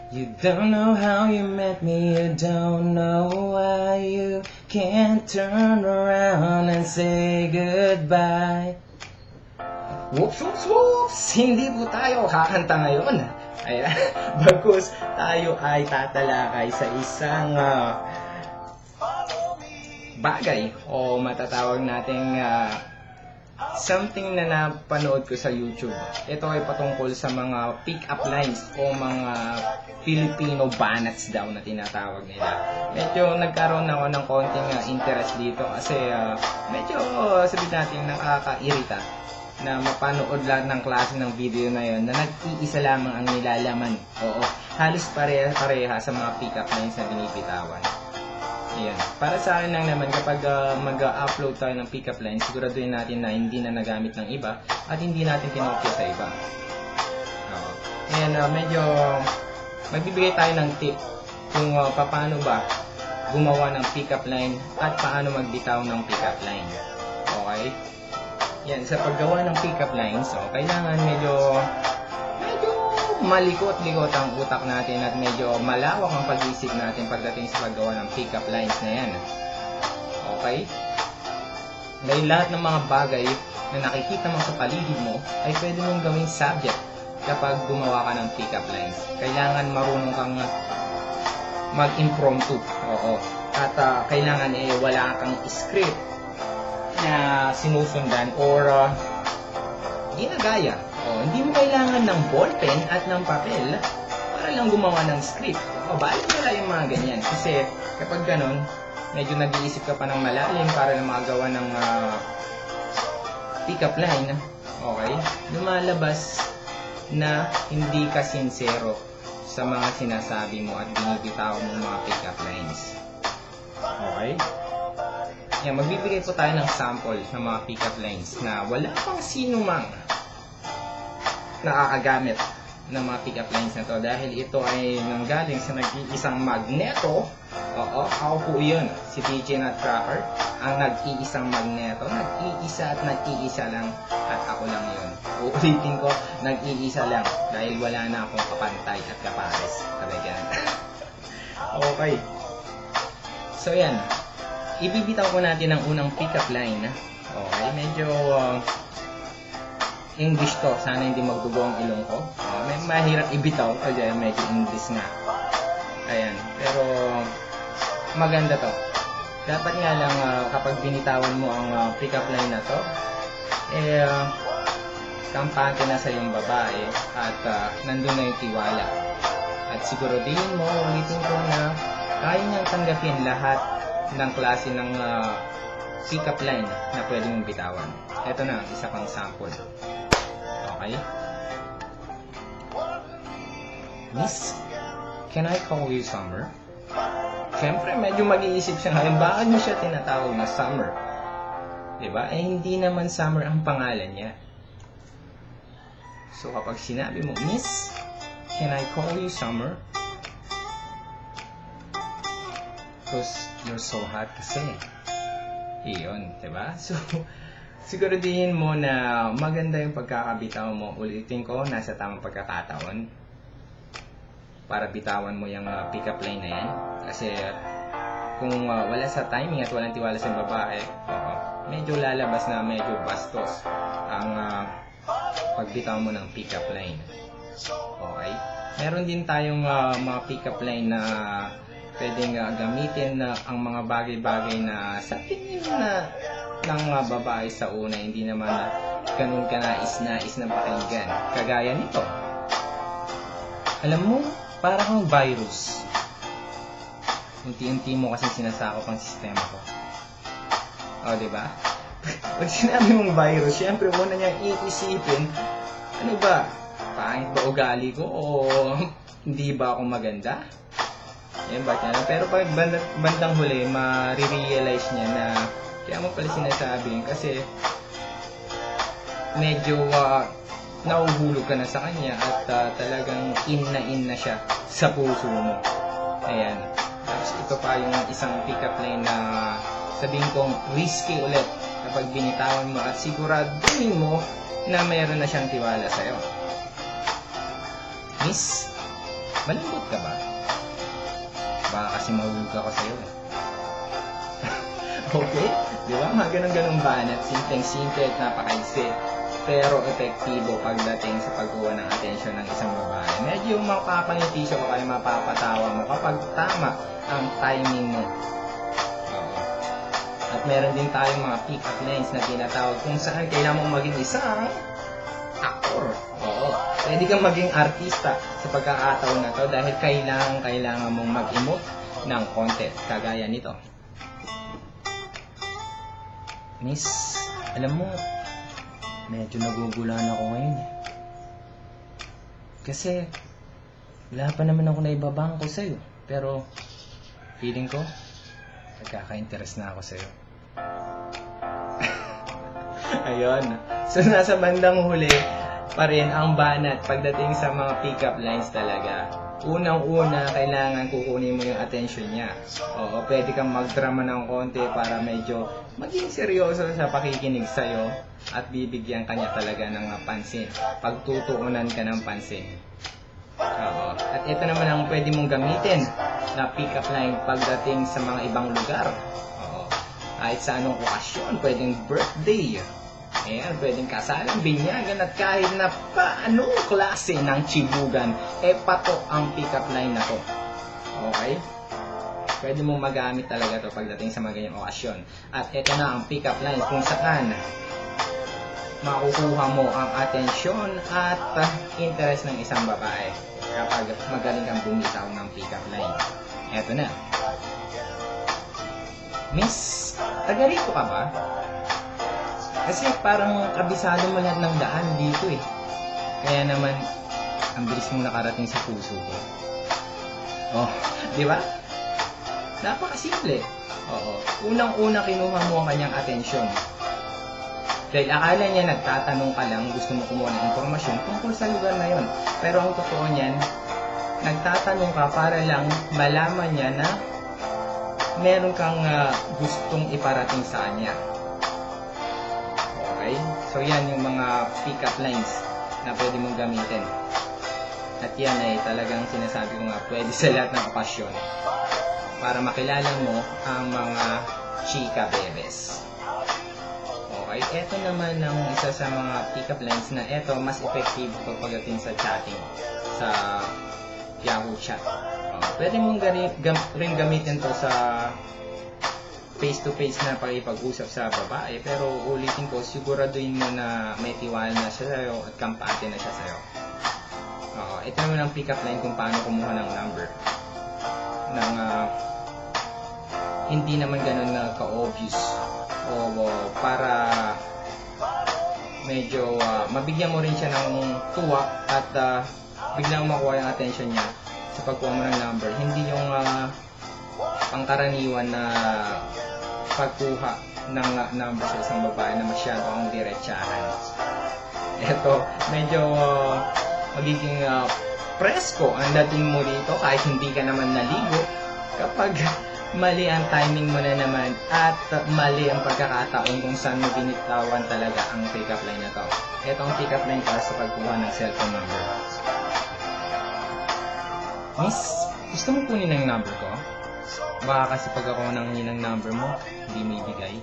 You don't know how you met me, you don't know why you can't turn around and say goodbye. Whoops, whoops, whoops! Hindi po tayo kakanta ngayon. Ayan, bagkus tayo ay tatalakay sa isang bagay o matatawag nating something na napanood ko sa YouTube. Ito ay patungkol sa mga pick-up lines o mga Filipino bannats daw na tinatawag nila. Medyo nagkaroon ako ng konting interest dito kasi medyo sabihin natin nakakairita na mapanood lahat ng klase ng video na yon na nag-iisa lamang ang nilalaman. Oo, halos pareha sa mga pick-up lines na binibitawan. Ayan. Para sa akin lang naman, kapag mag-upload tayo ng pick-up lines, siguraduhin natin na hindi na nagamit ng iba at hindi natin kinopya sa iba. Oo. Ayan, medyo magbibigay tayo ng tip kung paano ba gumawa ng pick-up line at paano magbitaw ng pick-up line. Okay? Yan, sa paggawa ng pick-up lines, so, kailangan medyo malikot-likot ang utak natin at medyo malawak ang pag-iisip natin pagdating sa paggawa ng pick-up lines na yan. Okay? Dahil lahat ng mga bagay na nakikita mo sa paligid mo ay pwede mong gawing subject kapag gumawa ka ng pick-up lines. Kailangan marunong kang mag-impromptu. Oo. At kailangan wala kang script na sinusundan or ginagaya. Hindi mo kailangan ng ballpen at ng papel para lang gumawa ng script. Balik nila yung mga ganyan. Kasi kapag ganun, medyo nag-iisip ka pa ng malalim para lang makagawa ng pick-up line. Okay? Lumalabas na hindi ka sincero sa mga sinasabi mo at binibitaw mo mga pick-up lines. Okay? Yan, magbibigay po tayo ng sample ng mga pick-up lines na wala pang sino mang nakakagamit ng mga pick-up lines na to dahil ito ay nanggaling sa nag-iisang magneto. Oo, ako po yun, si DJ Nutcracker, ang nag-iisang magneto, nag-iisa at nag-iisa lang at ako lang yun. Uulitin ko, nag-iisa lang dahil wala na akong kapantay at kapares. Talagang. Okay. So yan, ibibitaw ko natin ang unang pick-up line. Okay, medyo English to. Sana hindi magdugo ang ilong ko. May mahirap ibitaw kasi medyo English nga. Ayan. Pero maganda to. Dapat nga lang kapag binitawan mo ang pick-up line na to, kampante na sa yung babae at nandun na yung tiwala. At siguraduhin mo, ulitin ko na kaya niyang tanggapin lahat ng klase ng pick-up line na pwede mong bitawan. Ito na, isa pang sample. Okay? Miss, can I call you Summer? Siyempre, medyo mag-iisip siya ngayon, bakit mo siya tinatawag na Summer? Diba? Hindi naman Summer ang pangalan niya. So, kapag sinabi mo, Miss, can I call you Summer? Because you're so hot kasi. Iyon, diba? So, siguraduhin mo na maganda yung pagkakabitaw mo. Ulitin ko, nasa tamang pagkakataon para bitawan mo yung pick-up line na yan. Kasi kung wala sa timing at walang tiwala sa babae, medyo lalabas na medyo bastos ang pagbitaw mo ng pick-up line. Okay? Meron din tayong mga pick-up line na pwedeng gamitin ang mga bagay-bagay na sa tingin na ng babae sa una, hindi naman ganun kanais-nais na pakinggan. Kagaya nito. Alam mo, para kang virus. Unti-unti mo kasi sinasakop ang sistema ko. O, diba? Pag sinabi mong virus, syempre muna niyang iisipin, ano ba? Pangit ba ugali ko? O hindi ba ako maganda? Yan ba? Pero pag bandang huli, ma-realize niya na kaya mo pala sinasabi yun kasi medyo nahuhulog ka na sa kanya at talagang in na siya sa puso mo. Ayan. Tapos ito pa yung isang pick-up line na sabihin kong risky ulit kapag binitawan mo at siguraduhin mo na mayroon na siyang tiwala sa'yo. Miss, Malungkot ka ba? Baka kasi mahulog ako sa'yo eh. Okay? Di ba? Mga ganun-ganung banat. Simpleng-simple at napakaisi. Pero epektibo pagdating sa pagkuha ng atensyon ng isang babae. Medyo mapapangiti siya o kaya mapapatawa mo kapag tama ang timing mo. At meron din tayong mga pick-up lines na tinatawag kung saan kailangan mong maging isang actor. Oo. Pwede kang maging artista sa pagkakataon na to dahil kailangan mong mag-emote ng content. Kagaya nito. Miss, alam mo, medyo nagugulan ako ngayon eh. Kasi, wala pa naman ako naibabangko sa'yo. Pero, feeling ko, nagkaka-interest na ako sa'yo. Ayun. So, nasa bandang huli pa rin ang banat pagdating sa mga pick-up lines talaga. Unang-una, kailangan kukunin mo yung attention niya. Oo, pwede kang magdrama ng konti para medyo maging seryoso sa pakikinig sa'yo at bibigyan ka niya talaga ng pansin. Pagtutuunan ka ng pansin. Oo. At ito naman ang pwede mong gamitin na pick-up line pagdating sa mga ibang lugar. Oo. Kahit sa anong okasyon, pwedeng birthday. Ayan, pwedeng kasalang, binyagan at kahit na paanong klase ng chibugan, pato ang pick-up line na to. Okay? Pwede mong magamit talaga to pagdating sa mga ganyang okasyon. At ito na ang pick-up line kung saan makukuha mo ang atensyon at interest ng isang babae kapag magaling kang bumitaw ng pick-up line. Ito na. Miss, taga rito ka ba? Kasi parang kabisado mo lahat ng daan dito eh. Kaya naman, ang bilis mong nakarating sa puso ko. Oh, di ba? Napakasimple. Oo. Unang-una kinuha mo ang kanyang atensyon. Dahil akala niya nagtatanong ka lang, gusto mo kumuha ng impormasyon tungkol sa lugar na yon. Pero ang totoo niyan, nagtatanong ka para lang malaman niya na meron kang gustong iparating sa kanya. Okay? So yan yung mga pick-up lines na pwede mong gamitin. At yan ay talagang sinasabi ko nga pwede sa lahat ng okasyon para makilala mo ang mga chika bebes. Okay? Ito naman ang isa sa mga pick-up lines na ito mas effective pagdating sa chatting sa Yahoo Chat. Pwede mong rin gamitin to sa face-to-face na pakipag-usap sa babae, pero ulitin ko, siguraduhin mo na may tiwala na siya sa'yo at kampante na siya sa'yo. Ito naman ang pick-up line kung paano kumuha ng number ng hindi naman ganun na ka-obvious o para medyo mabigyan mo rin siya ng tuwa at biglang makuha yung attention niya sa pagkuha mo ng number. Hindi yung pangkaraniwan na pagkuha ng number sa isang babae na masyado ang diretsahan. Ito, medyo magiging presko ang dating mo dito kahit hindi ka naman naligo kapag mali ang timing mo na naman at mali ang pagkakataon kung saan mo binitawan talaga ang pick-up line na to. Ito ang pick-up line para sa pagkuha ng cellphone number. Miss, gusto mo kunin ang number ko? Baka kasi pag ako nanghingi ng number mo, hindi mo ibigay.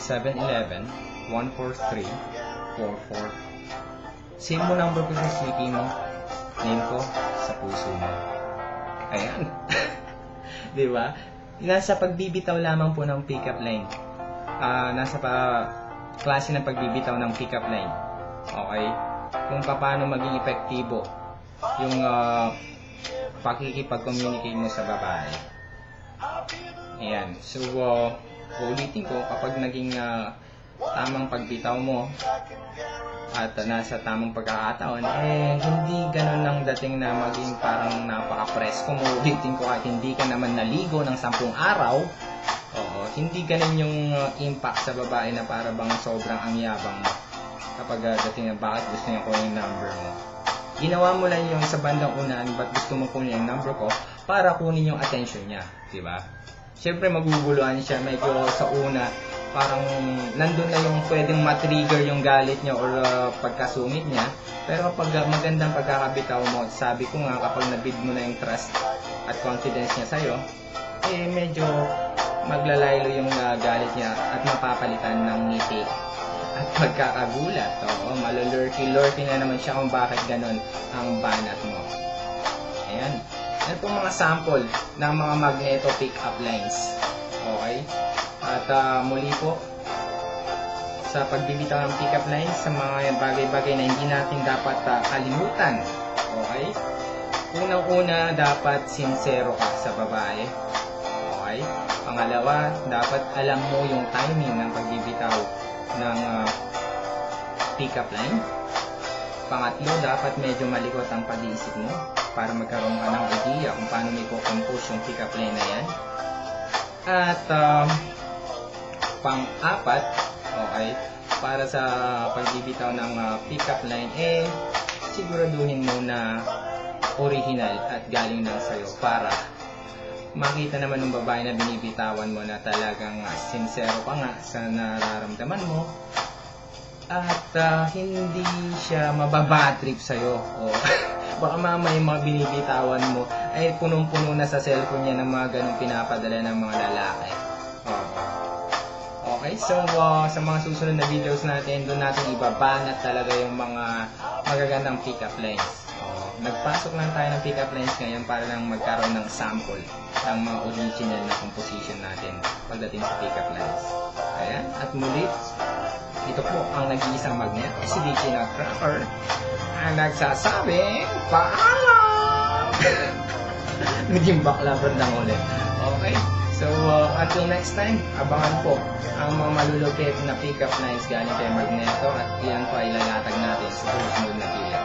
0927-711-14344. Save mo number ko sa CP mo. Name ko sa puso mo. Ayan. Diba? Nasa pagbibitaw lamang po ng pick-up line. Nasa klase ng pagbibitaw ng pick-up line. Okay? Kung paano maging epektibo yung pakikipag-communicate mo sa babae. Ayan. So, ulitin ko, kapag naging tamang pagbitaw mo at nasa tamang pagkakataon, hindi ganun ang dating na maging parang napaka-presko mo. Ulitin ko, kahit hindi ka naman naligo ng 10 araw, hindi ganun yung impact sa babae na para bang sobrang ang yabang mo kapag dating na bakit gusto niya ko yung number mo. Ginawa mo lang yung sa bandang unan, ba't gusto mo kunin yung number ko para kunin yung attention niya, di ba? Siyempre maguguluhan siya, medyo sa una, parang nandun na yung pwedeng matrigger yung galit niya or pagkasungit niya, Pero kapag magandang pagkakabitaw mo, sabi ko nga kapag nabid mo na yung trust at confidence niya sa'yo, eh medyo maglalaylo yung galit niya at mapapalitan ng ngiti at pagkakagulat. Oo, malulurky-lurky na naman siya kung bakit ganun ang banat mo. Ayan. Yan po mga sample ng mga magneto pick-up lines. Okay? At muli po, sa pagbibitaw ng pick-up lines, sa mga bagay-bagay na hindi natin dapat kalimutan. Okay? Unang-una, dapat sincero ka sa babae. Okay? Pangalawa, dapat alam mo yung timing ng pagbibitaw ng pick-up line. Pangatlo, dapat medyo malikot ang pag-iisip mo para magkaroon ka ng idea kung paano may compose yung pick-up line na yan. At pang-apat, okay, para sa pagbibitaw ng pick-up line, eh, siguraduhin mo na original at galing lang sa'yo para makita naman ng babae na binibitawan mo na talagang sincero ka nga sa nararamdaman mo at hindi siya mababatrip sa'yo. O, baka mamaya yung mga binibitawan mo ay punong-puno na sa cellphone niya ng mga ganong pinapadala ng mga lalaki. Okay, so sa mga susunod na videos natin, doon natin ibabanat talaga yung mga magagandang pick-up lines. Nagpasok lang tayo ng pick-up lines ngayon para lang magkaroon ng sample ng mga original na composition natin pagdating sa pick-up lines. Ayan, at muli, ito po ang nag-iisang magnet, si DJ Nutcracker, ang nagsasabing paalam! Naging bakla lang ulit. Okay, so until next time, abangan po ang mga malulupit na pick-up lines galing kay Magneto at yan po ay lalatag natin sa susunod na video.